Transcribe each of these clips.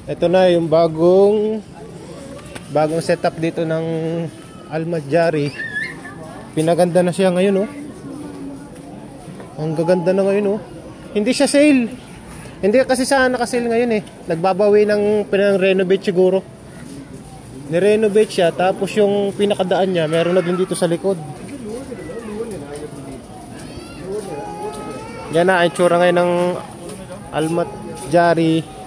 Ito na yung bagong setup dito ng Al-Madjari. Pinaganda na siya ngayon, oh. Ang gaganda na ngayon, oh. Hindi siya sale. Hindi kasi sana naka-sale ngayon, eh. Nagbabawi ng pinang-renovate siguro. Ni-renovate siya, tapos yung pinakadaan niya meron na din dito sa likod. Yan na ang itsura ngayon ng Al-Madjari.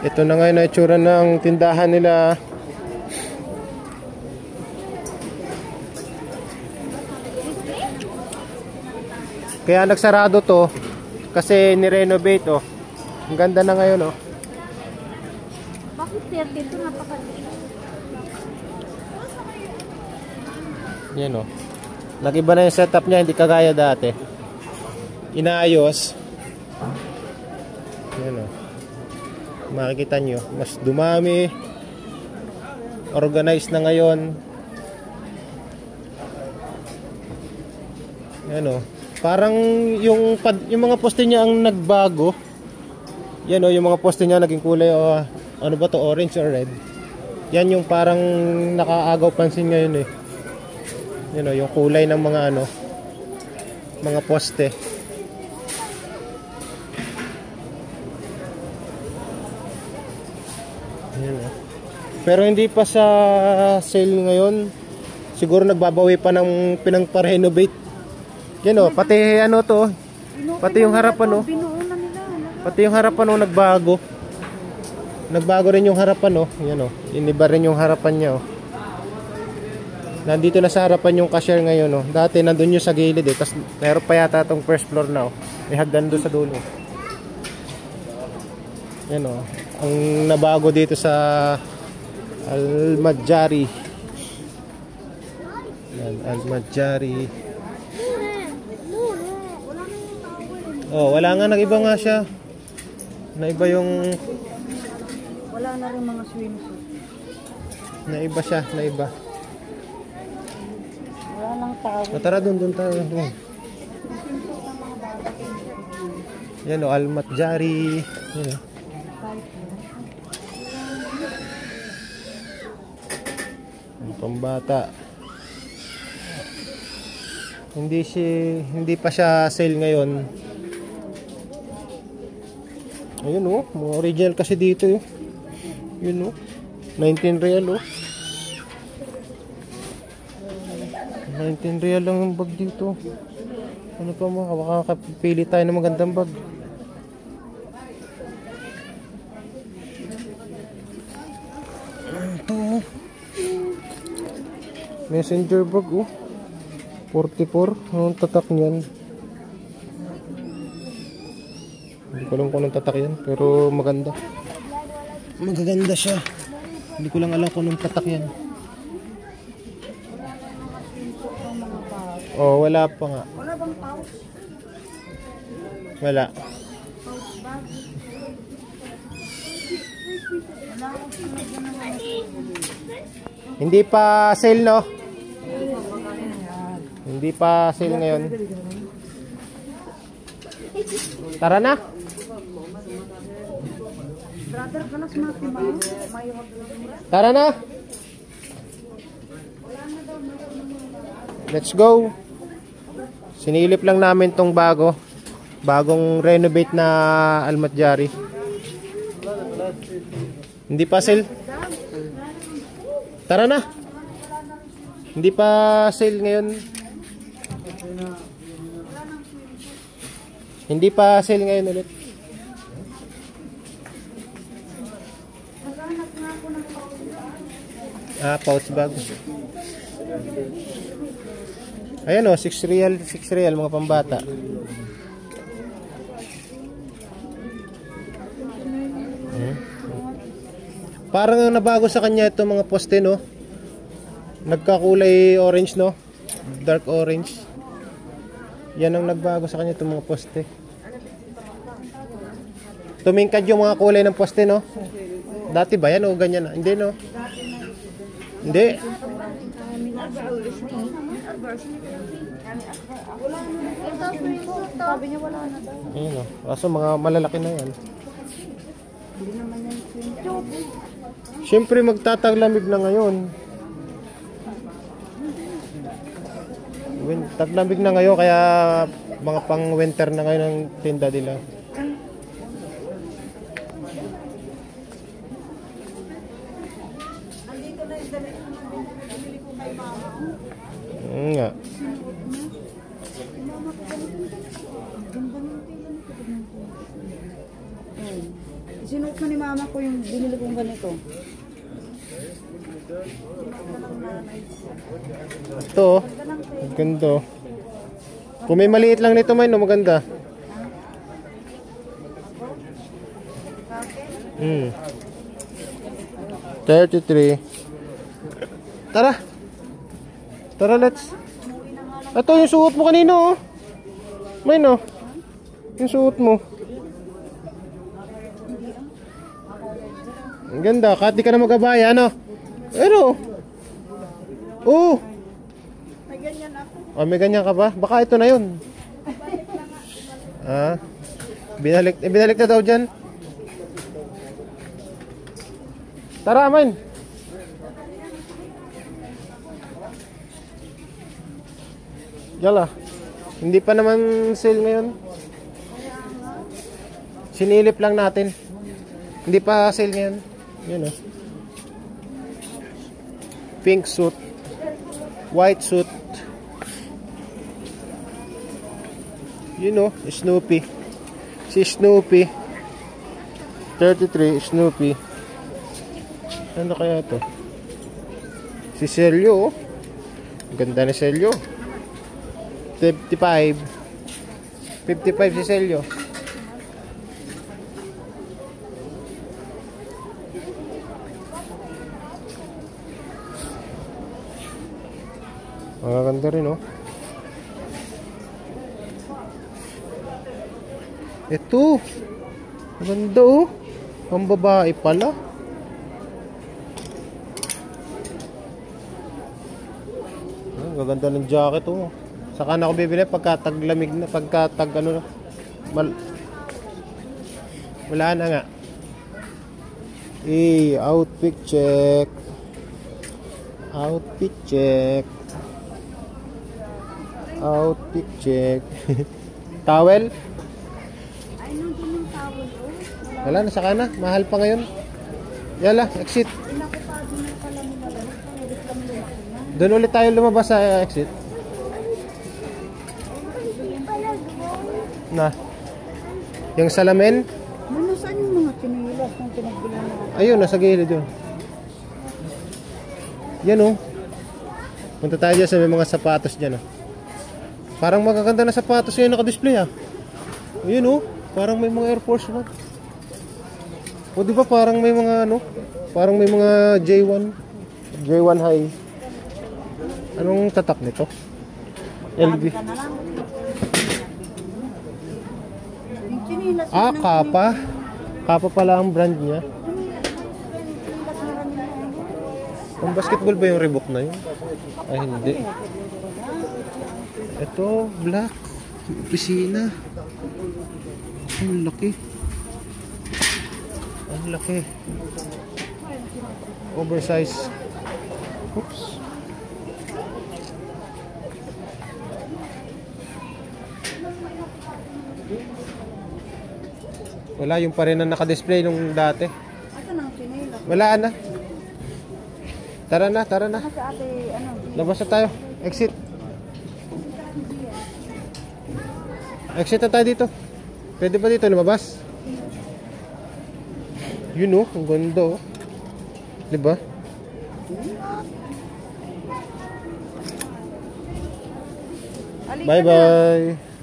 Ito na ngayon ang itsura ng tindahan nila. Kaya nagsarado to kasi ni-renovate, oh. Ang ganda na ngayon, oh. Bakit 30 ito? Napakaliit. Yan, oh. Nag-iba na yung setup niya, hindi kagaya dati. Inaayos. Yan, oh. Makikita nyo, mas dumami. Organized na ngayon. Yan, oh. Parang yung mga poste niya ang nagbago. Yan, oh, yung mga poste niya naging kulay, oh, ano ba to, orange or red. Yan yung parang nakaagaw pansin ngayon, eh. Yan, oh, yung kulay ng mga mga poste. Yan, oh. Pero hindi pa sa sale ngayon. Siguro nagbabawi pa ng pinang-renovate. Yan, oh, pati to, pati yung harapan, oh. Pati yung harapan, oh, nagbago. Nagbago rin yung harapan, oh. Yan, oh. Iniba rin yung harapan niya, oh. Nandito na sa harapan yung cashier ngayon, oh. Dati nandun yung sa gilid, eh. Tapos meron pa yata itong first floor na, oh. May hagdan doon sa dulo. Yan, oh. Ang nabago dito sa Al-Madjari. Yan, Al-Madjari. Oh, wala nga, nag-iba nga siya. Naiba yung... Wala na rin mga swimsuit. Naiba siya, naiba. Wala nang tawag. Tara, doon tayo. Doon. Yan, oh, Al-Madjari. Yan, oh. Ang pambata. Hindi pa siya sale ngayon. Ayun, oh, mga original kasi dito, oh. Yun, oh. 19 real, oh. 19 real lang yung bag dito. Ano pa mo? Makakapili tayo ng magandang bag. Ito, oh. Messenger bag, oh. 44. Anong tatak niyan? Hindi ko alam kung anong tatak yan, pero maganda. Magaganda siya. Hindi ko lang alam kung anong tatak yan. Oh, wala pa nga. Wala bang pouch? Wala. Pouch bag? Hindi pa sale, no? Hindi pa sale ngayon. Tara na. Tara na. Let's go. Sinilip lang namin tong bagong renovate na Al-Madjari. Hindi pa sale. Tara na. Hindi pa sale ngayon. Hindi pa sale ngayon ulit. Pouch bag. Ayan, oh, 6 real mga pambata. Parang nabago sa kanya ito mga poste, no? Nagkakulay orange, no? Dark orange. Yan ang nagbago sa kanya itong mga poste. Tumingkad yung mga kulay ng poste, no? Dati ba yan o ganyan na? Hindi, no? Hindi. Sabi niya wala na daw. Ayun o. Kaso mga malalaki na yan. Hindi naman yan swimsuit. Siyempre magtataglamig na ngayon. Taglamig na ngayon kaya mga pang winter na ngayon ang tinda nila. Nga. Sinuot na ni mama ko yung binili kong ganito. Ito, ganda. Kung may maliit lang nito, may no, maganda. 33. Tara. Tara, let's. Ito yung suot mo kanino, oh. May no. Yung suot mo. Ang ganda, kahit di ka na magabaya, ano? Pero, oh. May ganyan ako. Oh, may ganyan ka ba? Baka ito na yun. Ah, binalik na daw dyan. Tara, man. Yala. Hindi pa naman sale ngayon. Sinilip lang natin. Hindi pa sale ngayon. Yun, oh. Pink suit. White suit. Yun, oh. Snoopy. Si Snoopy. 33, Snoopy. Ano kaya to? Si Celio, oh. Ganda ni Celio. 55 si Celio. Maganda rin, oh. Ito. Maganda, oh. Pambabae pala. Ang gaganda ng jacket, oh. Saka na ako bibili pagka taglamig na, pagka tag ano na. Wala na nga. Outfit check. Outfit check. Outfit check. Towel? Ay, nandun yung towel, oh. Wala na, saka na. Mahal pa ngayon. Yala, exit. Pinakupado na pala nila lang. Ulit lang lumaki na. Doon ulit tayo lumabas sa exit. Na. Yung salamin? Ano, saan yung mga chinilas ng pinagbilan na? Ayun, nasa gilid yun. Yan, oh. Punta tayo dyan sa may mga sapatos dyan, oh. Parang magaganda na sapatos yun naka-display, ah. Ayun, oh. Parang may mga Air Force 1. O, di ba parang may mga, ano? Parang may mga J1. J1 high. Anong tatak nito? LB. Ka na lang. Yung chinilas Ah, Kappa. Kappa pala ang brand niya. Pang basketball ba yung Reebok na yun? Ay, hindi. Ito, black. Opisina. Ang laki. Ang laki. Oversize. Oops. Wala, yung pa rin na naka-display nung dati. Ito nang chinilas. Wala na. Tara na, tara na. Kasi ate, ano, Labas na tayo. Exit. Exit na tayo dito. Pwede ba dito lumabas? Yun, oh, ang ganda, oh. Diba? alika na. Bye-bye.